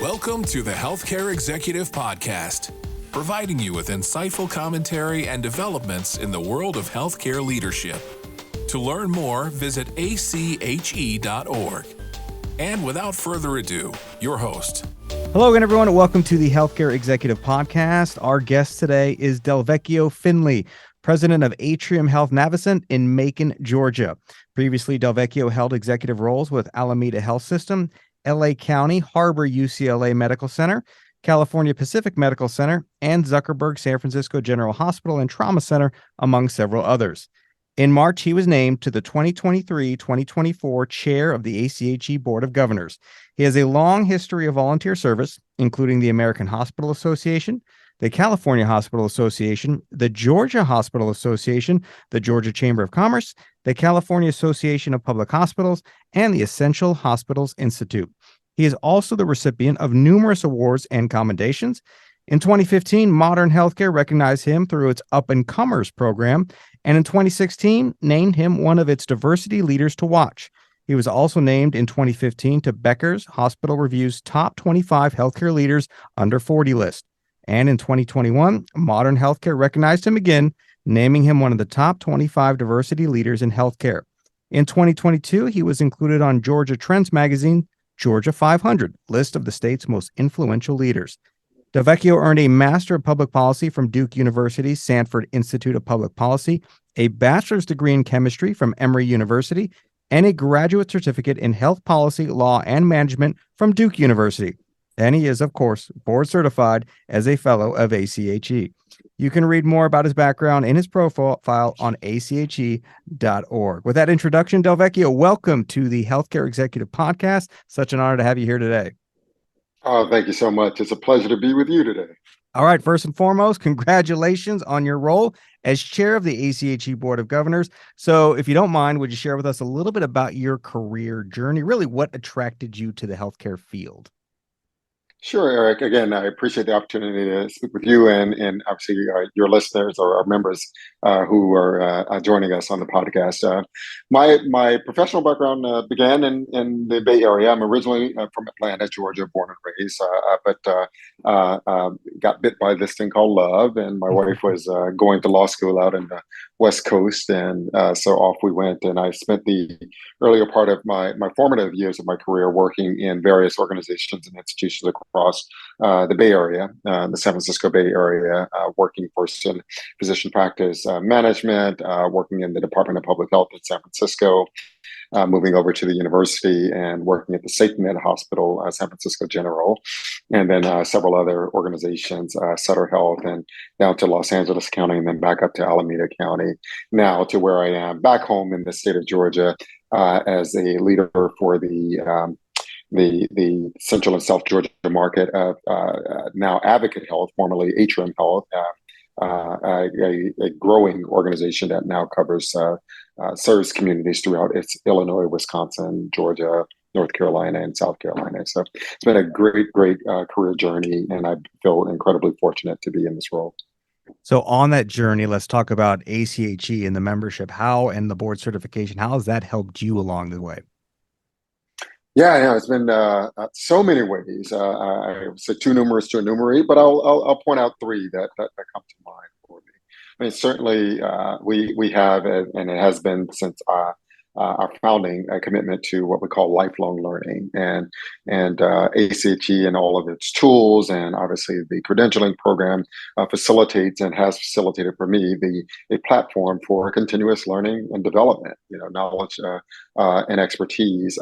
Welcome to the Healthcare Executive Podcast, providing you with insightful commentary and developments in the world of healthcare leadership. To learn more, visit ache.org. And without further ado, your host. Hello again, everyone, and welcome to the Healthcare Executive Podcast. Our guest today is Delvecchio Finley, president of Atrium Health Navicent in Macon, Georgia. Previously, Delvecchio held executive roles with Alameda Health System, LA County, Harbor UCLA Medical Center, California Pacific Medical Center, and Zuckerberg San Francisco General Hospital and Trauma Center, among several others. In March, he was named to the 2023-2024 chair of the ACHE Board of Governors. He has a long history of volunteer service, including the American Hospital Association, the California Hospital Association, the Georgia Hospital Association, the Georgia Chamber of Commerce, the California Association of Public Hospitals, and the Essential Hospitals Institute. He is also the recipient of numerous awards and commendations. In 2015, Modern Healthcare recognized him through its Up and Comers program, and in 2016, named him one of its diversity leaders to watch. He was also named in 2015 to Becker's Hospital Review's Top 25 Healthcare Leaders Under 40 list. And in 2021, Modern Healthcare recognized him again, naming him one of the top 25 diversity leaders in healthcare. In 2022, he was included on Georgia Trends magazine, Georgia 500 list of the state's most influential leaders. Delvecchio earned a Master of Public Policy from Duke University's Sanford Institute of Public Policy, a bachelor's degree in chemistry from Emory University, and a graduate certificate in health policy, law, and management from Duke University. And he is, of course, board certified as a fellow of ACHE. You can read more about his background in his profile on ache.org. With that introduction, Delvecchio, welcome to the Healthcare Executive Podcast. Such an honor to have you here today. Oh, thank you so much. It's a pleasure to be with you today. All right. First and foremost, congratulations on your role as chair of the ACHE Board of Governors. So if you don't mind, would you share with us a little bit about your career journey? Really, what attracted you to the healthcare field? Sure, Eric. Again, I appreciate the opportunity to speak with you and obviously your listeners or our members who are joining us on the podcast. My professional background began in the Bay Area. I'm originally from Atlanta, Georgia, born and raised, but got bit by this thing called love, and my wife was going to law school out in the West Coast, and so off we went. And I spent the earlier part of my formative years of my career working in various organizations and institutions across the Bay Area, the San Francisco Bay Area, working first in physician practice management, working in the Department of Public Health in San Francisco, moving over to the university and working at the SafeMed Hospital, San Francisco General, and then several other organizations, Sutter Health, and down to Los Angeles County, and then back up to Alameda County, now to where I am back home in the state of Georgia as a leader for the Central and South Georgia market of now Advocate Health, formerly Atrium Health, a growing organization that now covers serves communities throughout its Illinois, Wisconsin, Georgia, North Carolina, and South Carolina. So it's been a great career journey, and I feel incredibly fortunate to be in this role. So on that journey, let's talk about ACHE and the membership. How and the board certification, how has that helped you along the way? Yeah, it's been so many ways. I would say too numerous to enumerate, but I'll point out three that come to mind for me. I mean, certainly we have, and it has been since our founding, a commitment to what we call lifelong learning, and ACHE and all of its tools, and obviously the credentialing program facilitates and has facilitated for me a platform for continuous learning and development, knowledge and expertise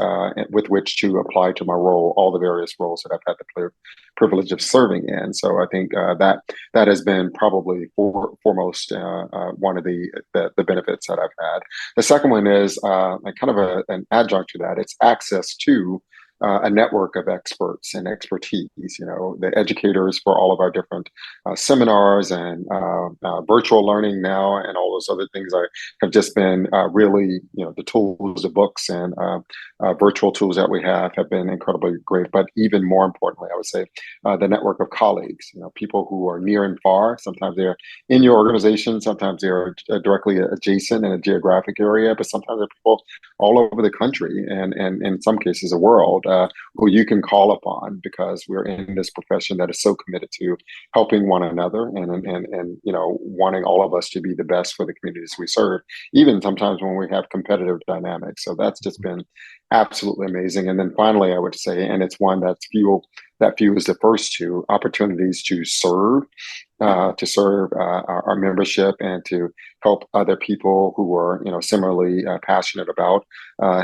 with which to apply to my role, all the various roles that I've had the privilege of serving in. So I think that has been probably foremost one of the benefits that I've had. The second one is kind of an adjunct to that. It's access to a network of experts and expertise, the educators for all of our different seminars and virtual learning now, and all those other things have just been really, the tools, the books, and virtual tools that we have been incredibly great. But even more importantly, I would say the network of colleagues, people who are near and far. Sometimes they're in your organization, sometimes they're directly adjacent in a geographic area, but sometimes they're people all over the country and in some cases the world. who you can call upon, because we're in this profession that is so committed to helping one another, and wanting all of us to be the best for the communities we serve, even sometimes when we have competitive dynamics. So that's just been absolutely amazing. And then finally, I would say, and it's one that fuels the first two: opportunities to serve, our membership, and to help other people who are similarly passionate about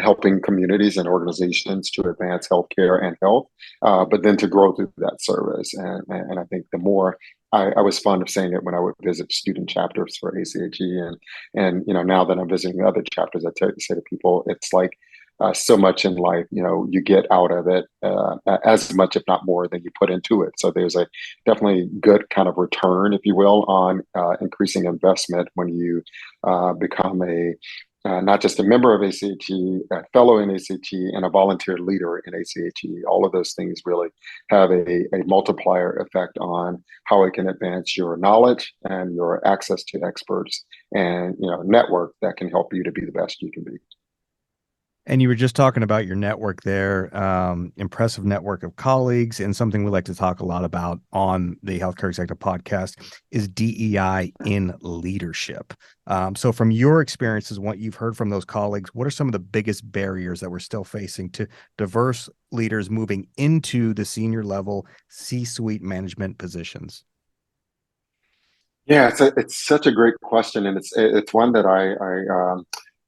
helping communities and organizations to advance healthcare and health, but then to grow through that service. And I think the more I was fond of saying it when I would visit student chapters for ACHE, and now that I'm visiting other chapters, I say to people, it's like so much in life, you get out of it as much, if not more, than you put into it. So there's a definitely good kind of return, if you will, on increasing investment when you become not just a member of ACHE, a fellow in ACHE, and a volunteer leader in ACHE. All of those things really have a multiplier effect on how it can advance your knowledge and your access to experts and network that can help you to be the best you can be. And you were just talking about your network there, impressive network of colleagues, and something we like to talk a lot about on the Healthcare Executive Podcast is DEI in leadership. So from your experiences, what you've heard from those colleagues, what are some of the biggest barriers that we're still facing to diverse leaders moving into the senior level C-suite management positions? Yeah, it's such a great question, and it's one that I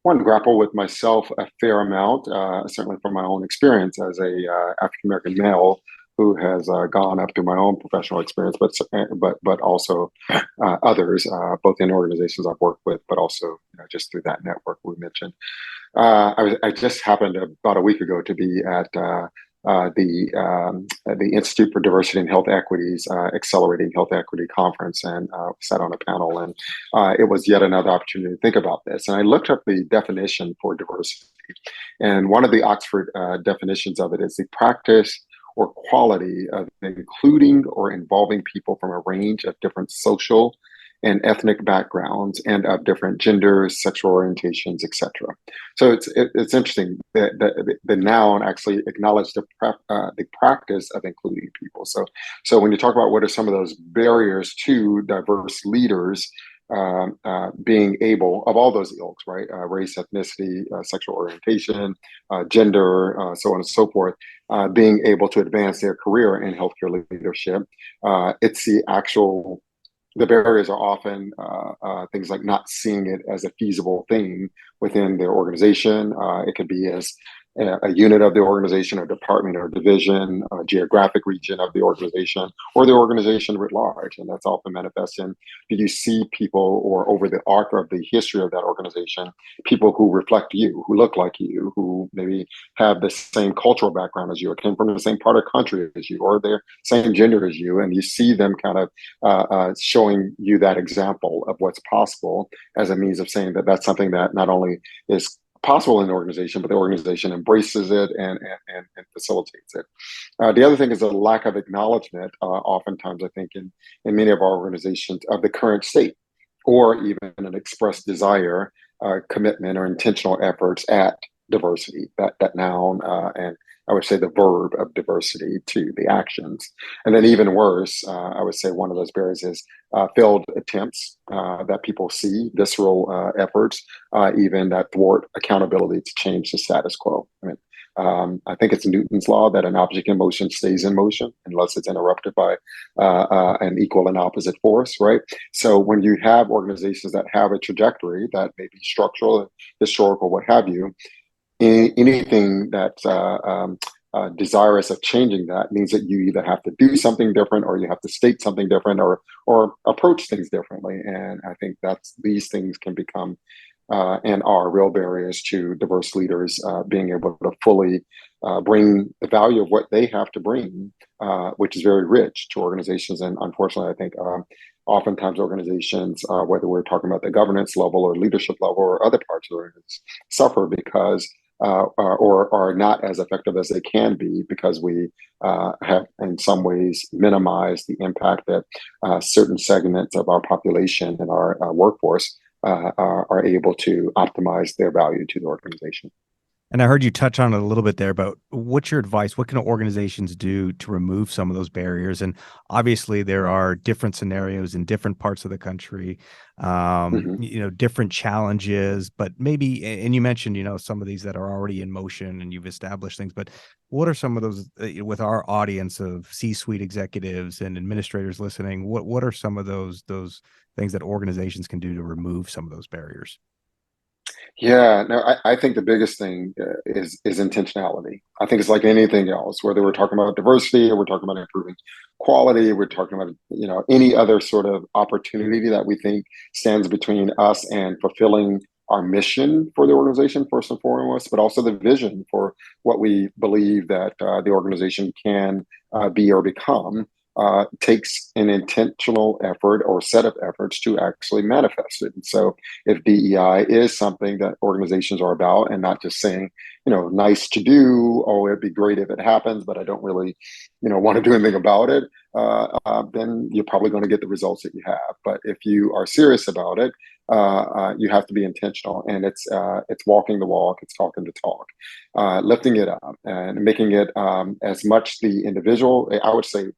want to grapple with myself a fair amount, certainly from my own experience as a African American male who has gone up through my own professional experience, but also others, both in organizations I've worked with, but also just through that network we mentioned. I just happened about a week ago to be at the Institute for Diversity and Health Equity's Accelerating Health Equity Conference, and sat on a panel, and it was yet another opportunity to think about this. And I looked up the definition for diversity, and one of the Oxford definitions of it is the practice or quality of including or involving people from a range of different social and ethnic backgrounds and of different genders, sexual orientations, etc. So it's interesting that the noun actually acknowledged the practice of including people. So when you talk about what are some of those barriers to diverse leaders, being able, of all those ilks, right? Race, ethnicity, sexual orientation, gender, so on and so forth, being able to advance their career in healthcare leadership. It's the barriers are often things like not seeing it as a feasible thing within their organization. It could be as a unit of the organization, a department or division, a geographic region of the organization, or the organization writ large. And that's often manifest in, do you see people, or over the arc of the history of that organization, people who reflect you, who look like you, who maybe have the same cultural background as you, or came from the same part of the country as you, or their same gender as you, and you see them kind of showing you that example of what's possible as a means of saying that that's something that not only is possible in the organization, but the organization embraces it and facilitates it. The other thing is a lack of acknowledgement, oftentimes, I think, in many of our organizations of the current state, or even an expressed desire, commitment, or intentional efforts at diversity, that noun, and I would say the verb of diversity to the actions. And then even worse, I would say one of those barriers is failed attempts that people see, visceral efforts, even that thwart accountability to change the status quo. I think it's Newton's law that an object in motion stays in motion unless it's interrupted by an equal and opposite force, right? So when you have organizations that have a trajectory that may be structural, historical, what have you, anything that's desirous of changing that means that you either have to do something different, or you have to state something different, or approach things differently. And I think these things can become and are real barriers to diverse leaders being able to fully bring the value of what they have to bring, which is very rich to organizations. And unfortunately, I think oftentimes organizations, whether we're talking about the governance level or leadership level or other parts of the organization, suffer because or are not as effective as they can be, because we have in some ways minimized the impact that certain segments of our population and our workforce are able to optimize their value to the organization. And I heard you touch on it a little bit there, but what's your advice? What can organizations do to remove some of those barriers? And obviously, there are different scenarios in different parts of the country, Mhm. different challenges, but maybe, and you mentioned, some of these that are already in motion and you've established things, but what are some of those with our audience of C-suite executives and administrators listening? What are some of those things that organizations can do to remove some of those barriers? Yeah, no, I think the biggest thing is intentionality. I think it's like anything else, whether we're talking about diversity or we're talking about improving quality, we're talking about any other sort of opportunity that we think stands between us and fulfilling our mission for the organization first and foremost, but also the vision for what we believe that the organization can be or become. Takes an intentional effort or set of efforts to actually manifest it. And so if DEI is something that organizations are about and not just saying, nice to do, oh, it'd be great if it happens, but I don't really, want to do anything about it, then you're probably going to get the results that you have. But if you are serious about it, you have to be intentional, and it's walking the walk, it's talking the talk, lifting it up and making it as much the individual. I would say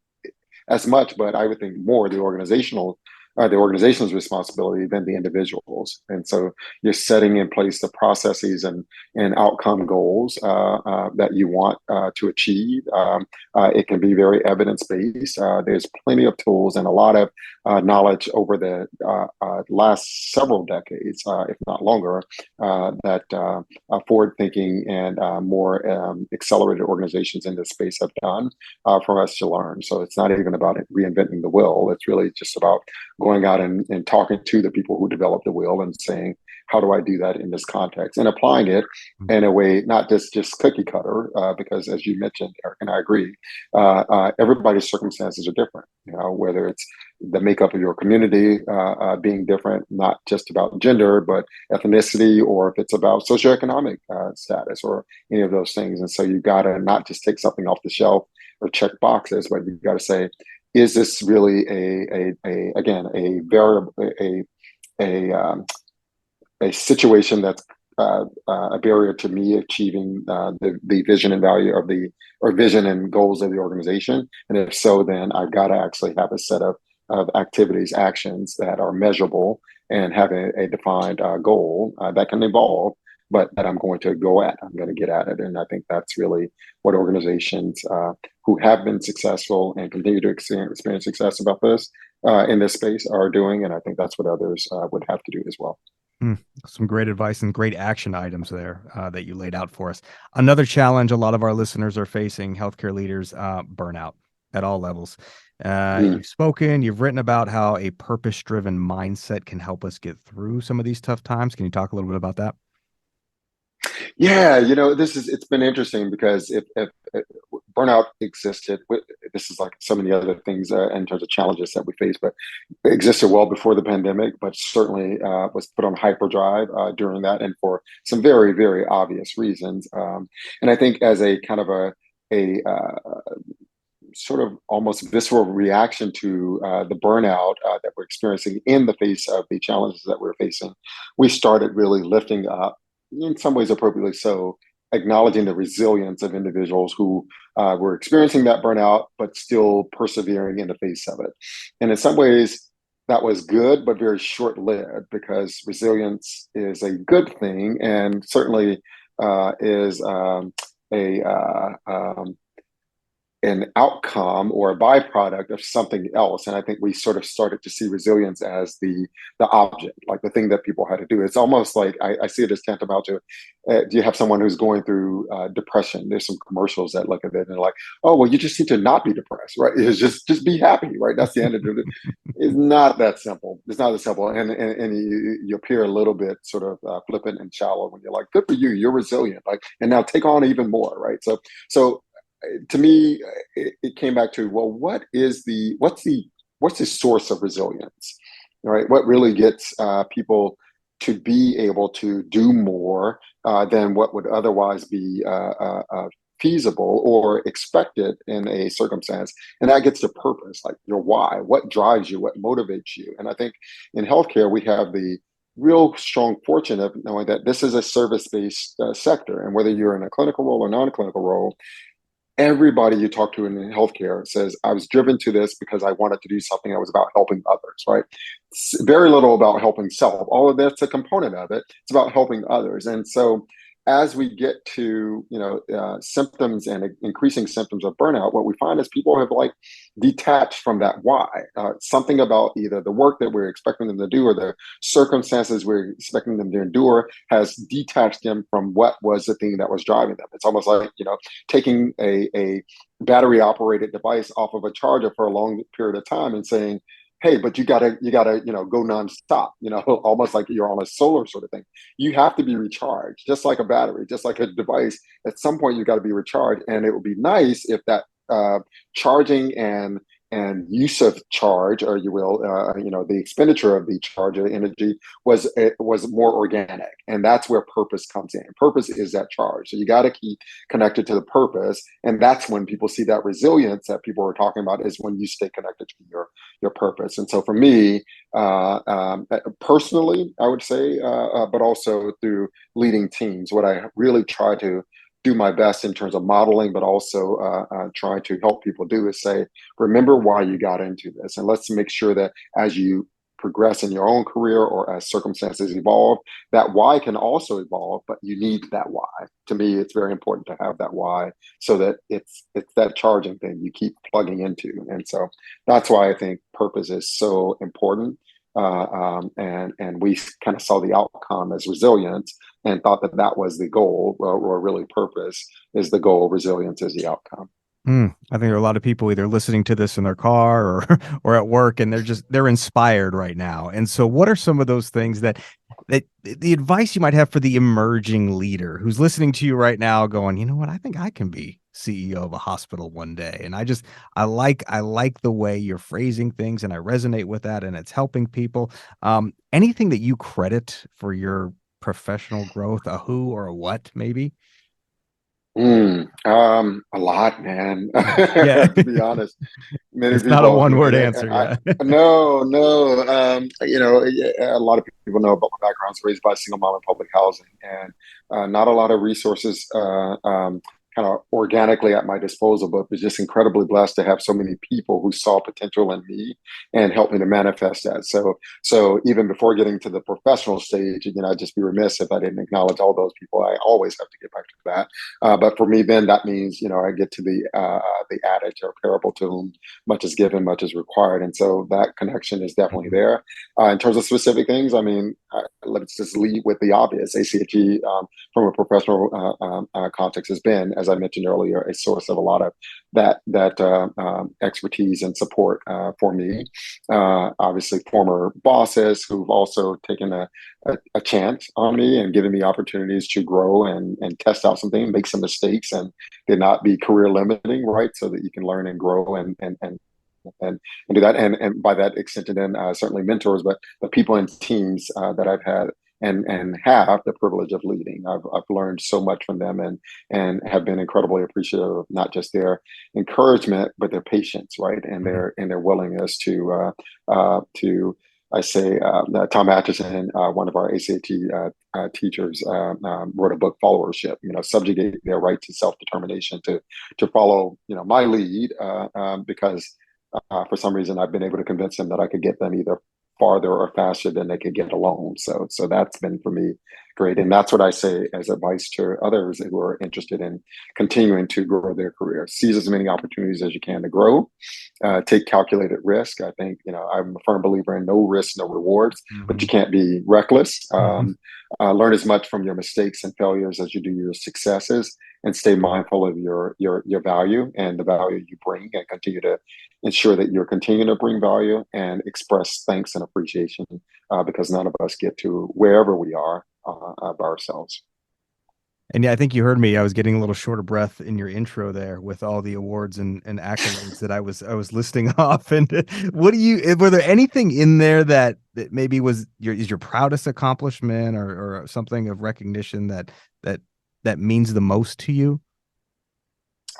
as much, but I would think more the organization's responsibility than the individuals. And so you're setting in place the processes and outcome goals that you want to achieve. It can be very evidence based. There's plenty of tools and a lot of knowledge over the last several decades, if not longer, that forward thinking and more accelerated organizations in this space have done for us to learn. So it's not even about reinventing the wheel. It's really just about going out and talking to the people who developed the wheel and saying, how do I do that in this context? And applying it in a way, not just cookie cutter, because as you mentioned, Eric, and I agree, everybody's circumstances are different, whether it's the makeup of your community being different, not just about gender, but ethnicity, or if it's about socioeconomic status or any of those things. And so you got to not just take something off the shelf or check boxes, but you've got to say, is this really again a variable a situation that's a barrier to me achieving the vision and value of vision and goals of the organization? And if so, then I've got to actually have a set of activities, actions that are measurable and have a defined goal that can evolve, but that I'm going to go at. I'm going to get at it. And I think that's really what organizations who have been successful and continue to experience success about this in this space are doing. And I think that's what others would have to do as well. Some great advice and great action items there that you laid out for us. Another challenge a lot of our listeners are facing, healthcare leaders, burnout at all levels. You've spoken, you've written about how a purpose-driven mindset can help us get through some of these tough times. Can you talk a little bit about that? Yeah, it's been interesting because if burnout existed, this is like so many other things in terms of challenges that we face, but it existed well before the pandemic, but certainly was put on hyperdrive during that, and for some very, very obvious reasons. And I think as a kind of a sort of almost visceral reaction to the burnout that we're experiencing in the face of the challenges that we're facing, we started really lifting up, in some ways appropriately so, acknowledging the resilience of individuals who were experiencing that burnout, but still persevering in the face of it. And in some ways, that was good, but very short-lived, because resilience is a good thing and certainly is an outcome or a byproduct of something else. And I think we sort of started to see resilience as the object, like the thing that people had to do. It's almost like I see it as tantamount to, do you have someone who's going through depression? There's some commercials that look at it and they're like, oh, well, you just need to not be depressed, right? It's just be happy, right? That's the end of it. It's not that simple. It's not that simple. And you appear a little bit sort of flippant and shallow when you're like, good for you, you're resilient. Like, and now take on even more, right? So to me, it came back to, well, what's the source of resilience, right? What really gets people to be able to do more than what would otherwise be feasible or expected in a circumstance? And that gets to purpose, like your why, what drives you, what motivates you. And I think in healthcare, we have the real strong fortune of knowing that this is a service-based sector, and whether you're in a clinical role or non-clinical role, everybody you talk to in healthcare says, I was driven to this because I wanted to do something that was about helping others, right? It's very little about helping self. All of that's a component of it. It's about helping others. And so as we get to, symptoms and increasing symptoms of burnout, what we find is people have like detached from that why. Something about either the work that we're expecting them to do or the circumstances we're expecting them to endure has detached them from what was the thing that was driving them. It's almost like, taking a battery operated device off of a charger for a long period of time and saying, hey, but you gotta, go nonstop, almost like you're on a solar sort of thing. You have to be recharged, just like a battery, just like a device. At some point, you got to be recharged, and it would be nice if that charging and use of charge, or you will, the expenditure of the charge of energy was more organic, and that's where purpose comes in. Purpose is that charge, so you got to keep connected to the purpose, and that's when people see that resilience that people were talking about. Is when you stay connected to your purpose. And so for me, personally, I would say, but also through leading teams, what I really try to do my best in terms of modeling, but also try to help people do is say, remember why you got into this. And let's make sure that as you progress in your own career or as circumstances evolve, that why can also evolve, but you need that why. To me, it's very important to have that why so that it's that charging thing you keep plugging into. And so that's why I think purpose is so important. And we kind of saw the outcome as resilience and thought that that was the goal, or really purpose is the goal, resilience is the outcome. I think there are a lot of people either listening to this in their car or or at work, and they're inspired right now. And so what are some of those things that the advice you might have for the emerging leader who's listening to you right now going, you know what, I think I can be CEO of a hospital one day. And I like the way you're phrasing things, and I resonate with that, and it's helping people. Anything that you credit for your professional growth, a who or a what, maybe? A lot, man. Yeah. To be honest, many It's not a people, one-word and answer. Yeah. no, no. A lot of people know about my background. I was raised by a single mom in public housing, and not a lot of resources kind of organically at my disposal, but was just incredibly blessed to have so many people who saw potential in me and helped me to manifest that. So even before getting to the professional stage, I'd just be remiss if I didn't acknowledge all those people. I always have to get back to that. But for me, then that means, I get to the adage or parable, to whom much is given, much is required. And so that connection is definitely there. In terms of specific things, let's just lead with the obvious. ACHE, from a professional context, has been, as I mentioned earlier, a source of a lot of that expertise and support for me. Obviously, former bosses who've also taken a chance on me and given me opportunities to grow and test out something, make some mistakes, and they not be career limiting, right? So that you can learn and grow and do that. And by that extension, then certainly mentors, but the people and teams that I've had and have the privilege of leading. I've learned so much from them and have been incredibly appreciative of not just their encouragement, but their patience, right? And their willingness to I say Tom Atchison, one of our ACT teachers, wrote a book, Followership. Subjugate their right to self-determination to follow, my lead, because for some reason I've been able to convince them that I could get them either farther or faster than they could get alone. So that's been for me great. And that's what I say as advice to others who are interested in continuing to grow their career. Seize as many opportunities as you can to grow. Take calculated risk. I think, I'm a firm believer in no risk, no rewards, but you can't be reckless. Learn as much from your mistakes and failures as you do your successes, and stay mindful of your value and the value you bring, and continue to ensure that you're continuing to bring value and express thanks and appreciation, because none of us get to wherever we are by ourselves. And yeah, I think you heard me. I was getting a little short of breath in your intro there with all the awards and accolades that I was listing off. And were there anything in there that maybe is your proudest accomplishment or something of recognition that means the most to you?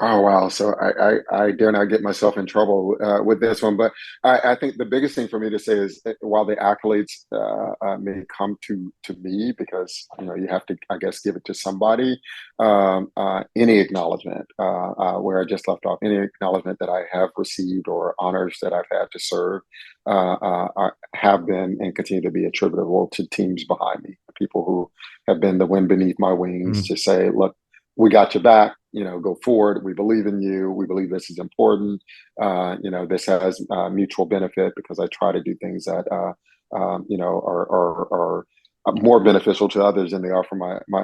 Oh wow! So I dare not get myself in trouble with this one, but I think the biggest thing for me to say is while the accolades may come to me because you have to, I guess, give it to somebody. Any acknowledgement where I just left off, any acknowledgement that I have received or honors that I've had to serve have been and continue to be attributable to teams behind me, people who have been the wind beneath my wings Mm. to say, look, we got your back, go forward. We believe in you. We believe this is important. This has mutual benefit because I try to do things that, are more beneficial to others than they are for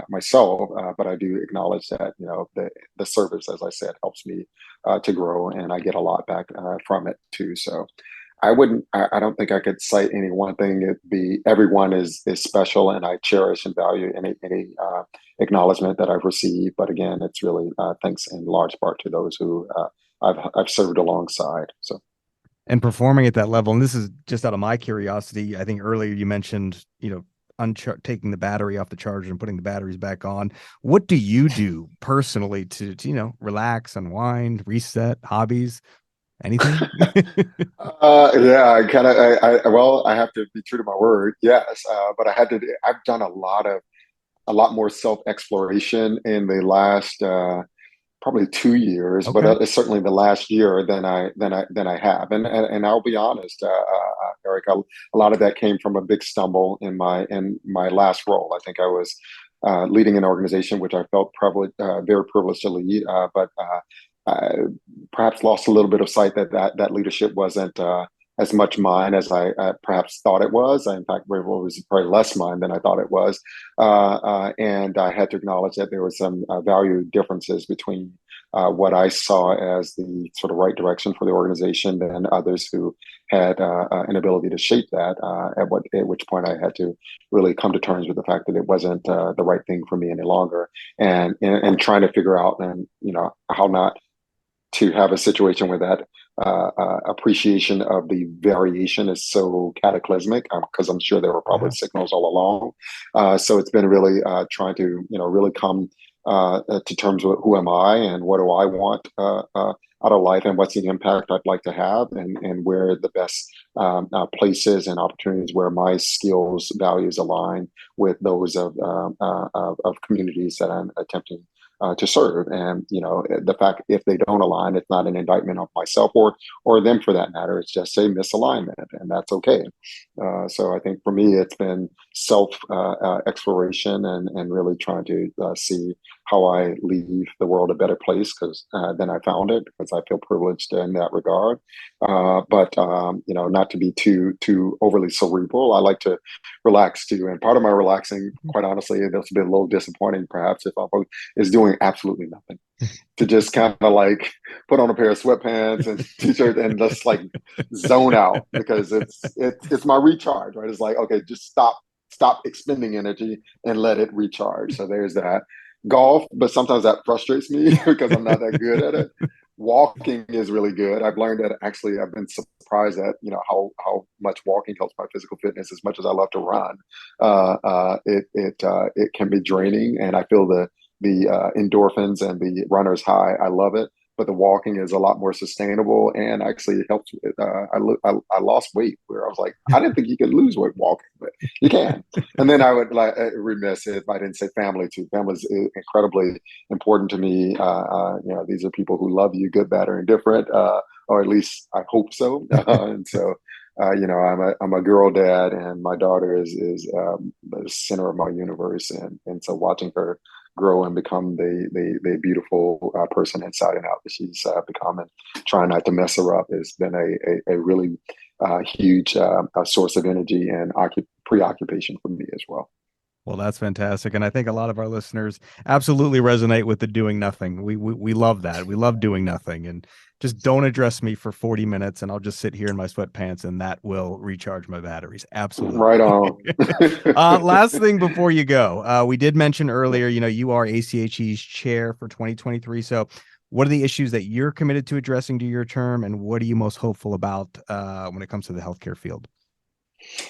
myself. But I do acknowledge that, the service, as I said, helps me to grow and I get a lot back from it too. So I don't think I could cite any one thing. It'd be everyone is special, and I cherish and value any acknowledgement that I've received. But again, it's really thanks in large part to those who I've served alongside. So And performing at that level, and this is just out of my curiosity, I think earlier you mentioned, taking the battery off the charger and putting the batteries back on. What do you do personally to relax, unwind, reset, hobbies, anything? yeah, I kind of well, I have to be true to my word. Yes, but I've done a lot more self exploration in the last probably 2 years, but Okay. it's certainly the last year than I have. And I'll be honest, Eric, a lot of that came from a big stumble in my last role. I think I was leading an organization which I felt very privileged to lead, but I perhaps lost a little bit of sight that leadership wasn't as much mine as I perhaps thought it was. In fact, it was probably less mine than I thought it was. And I had to acknowledge that there was some value differences between what I saw as the sort of right direction for the organization than others who had an ability to shape that. At which point I had to really come to terms with the fact that it wasn't the right thing for me any longer, and trying to figure out and how not to have a situation where that appreciation of the variation is so cataclysmic, because I'm sure there were probably Yeah. signals all along. So it's been really trying to really come to terms with who am I and what do I want out of life, and what's the impact I'd like to have, and where the best places and opportunities where my skills values align with those of communities that I'm attempting to serve. And the fact if they don't align, it's not an indictment of myself or them for that matter. It's just a misalignment, and that's okay. So I think for me, it's been self exploration and really trying to see how I leave the world a better place because than I found it, because I feel privileged in that regard. But not to be too overly cerebral. I like to relax too, and part of my relaxing, quite honestly, that's been a little disappointing, perhaps, if I is doing absolutely nothing. To just kind of like put on a pair of sweatpants and t-shirt and just like zone out, because it's my recharge, right? It's like, okay, just stop expending energy and let it recharge. So there's that. Golf, but sometimes that frustrates me because I'm not that good at it. Walking is really good. I've learned that actually I've been surprised at how much walking helps my physical fitness. As much as I love to run, it can be draining, and I feel the endorphins and the runner's high. I love it, but the walking is a lot more sustainable, and actually it helps with. I lost weight where I was like, I didn't think you could lose weight walking, but you can. And then I would like remiss if I didn't say family too. Family is incredibly important to me. These are people who love you, good, bad, or indifferent, or at least I hope so. And so. I'm a girl dad, and my daughter is the center of my universe, and so watching her grow and become the beautiful person inside and out that she's become, and trying not to mess her up has been a really huge source of energy and preoccupation for me as well. Well, that's fantastic. And I think a lot of our listeners absolutely resonate with the doing nothing. We love that. We love doing nothing. And just don't address me for 40 minutes and I'll just sit here in my sweatpants and that will recharge my batteries. Absolutely. Right on. Last thing before you go, we did mention earlier, you are ACHE's chair for 2023. So what are the issues that you're committed to addressing to your term, and what are you most hopeful about when it comes to the healthcare field?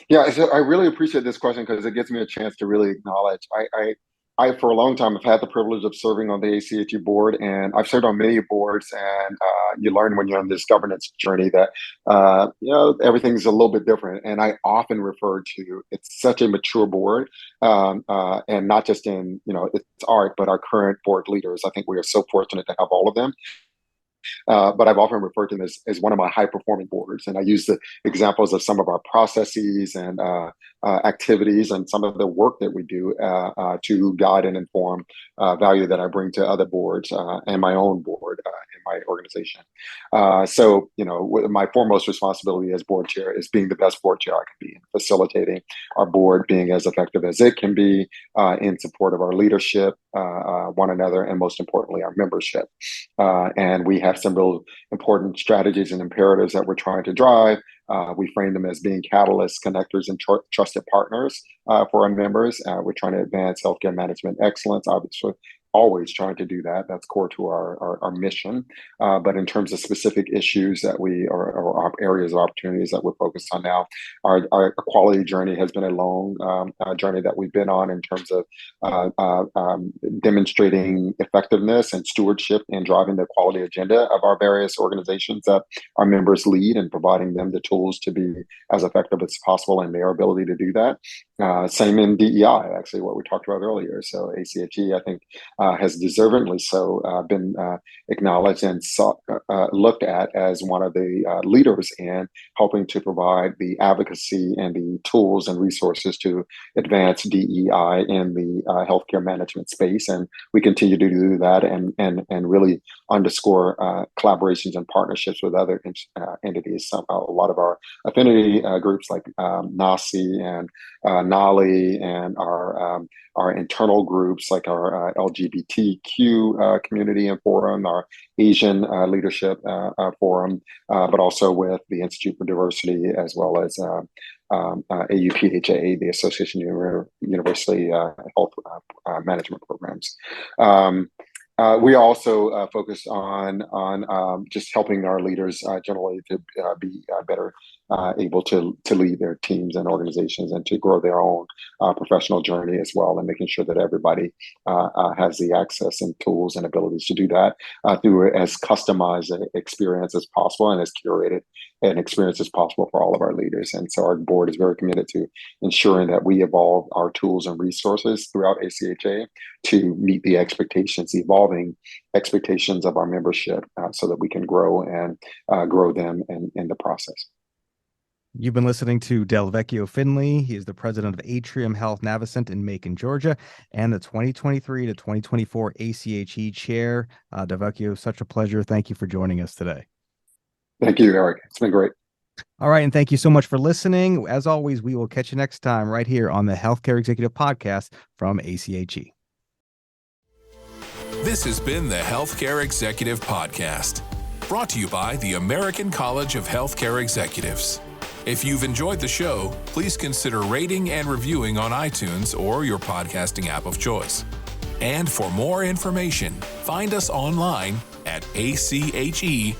Yeah, so I really appreciate this question because it gives me a chance to really acknowledge. I, for a long time, have had the privilege of serving on the ACHE board, and I've served on many boards. And you learn when you're on this governance journey that everything's a little bit different. And I often refer to it's such a mature board, and not just in its art, but our current board leaders. I think we are so fortunate to have all of them. But I've often referred to them as one of my high performing boards. And I use the examples of some of our processes and activities and some of the work that we do to guide and inform value that I bring to other boards and my own board in my organization. So, my foremost responsibility as board chair is being the best board chair I can be, and facilitating our board being as effective as it can be in support of our leadership, one another, and most importantly, our membership. And we have some real important strategies and imperatives that we're trying to drive. We frame them as being catalysts, connectors, and trusted partners for our members. We're trying to advance healthcare management excellence, obviously, always trying to do that. That's core to our mission. But in terms of specific issues that or areas of opportunities that we're focused on now, our quality journey has been a long journey that we've been on in terms of demonstrating effectiveness and stewardship in driving the quality agenda of our various organizations that our members lead, and providing them the tools to be as effective as possible in their ability to do that. Same in DEI, actually, what we talked about earlier. So ACHE, I think, has deservedly so been acknowledged and looked at as one of the leaders in helping to provide the advocacy and the tools and resources to advance DEI in the healthcare management space. And we continue to do that and really underscore collaborations and partnerships with other entities. A lot of our affinity groups like NACI and NALI, and our internal groups like our LGBTQ community and forum, our Asian leadership forum, but also with the Institute for Diversity, as well as AUPHA, the Association of University Health Management Programs. We also focus on just helping our leaders generally to be better able to lead their teams and organizations, and to grow their own professional journey as well, and making sure that everybody has the access and tools and abilities to do that through as customized an experience as possible, and as curated an experience as possible for all of our leaders. And so our board is very committed to ensuring that we evolve our tools and resources throughout ACHA to meet the evolving expectations of our membership, so that we can grow and grow them in the process. You've been listening to Delvecchio Finley. He is the president of Atrium Health Navicent in Macon, Georgia, and the 2023 to 2024 ACHE chair. Delvecchio, such a pleasure. Thank you for joining us today. Thank you, Eric. It's been great. All right, and thank you so much for listening. As always, we will catch you next time right here on the Healthcare Executive Podcast from ACHE. This has been the Healthcare Executive Podcast, brought to you by the American College of Healthcare Executives. If you've enjoyed the show, please consider rating and reviewing on iTunes or your podcasting app of choice. And for more information, find us online at ache.org.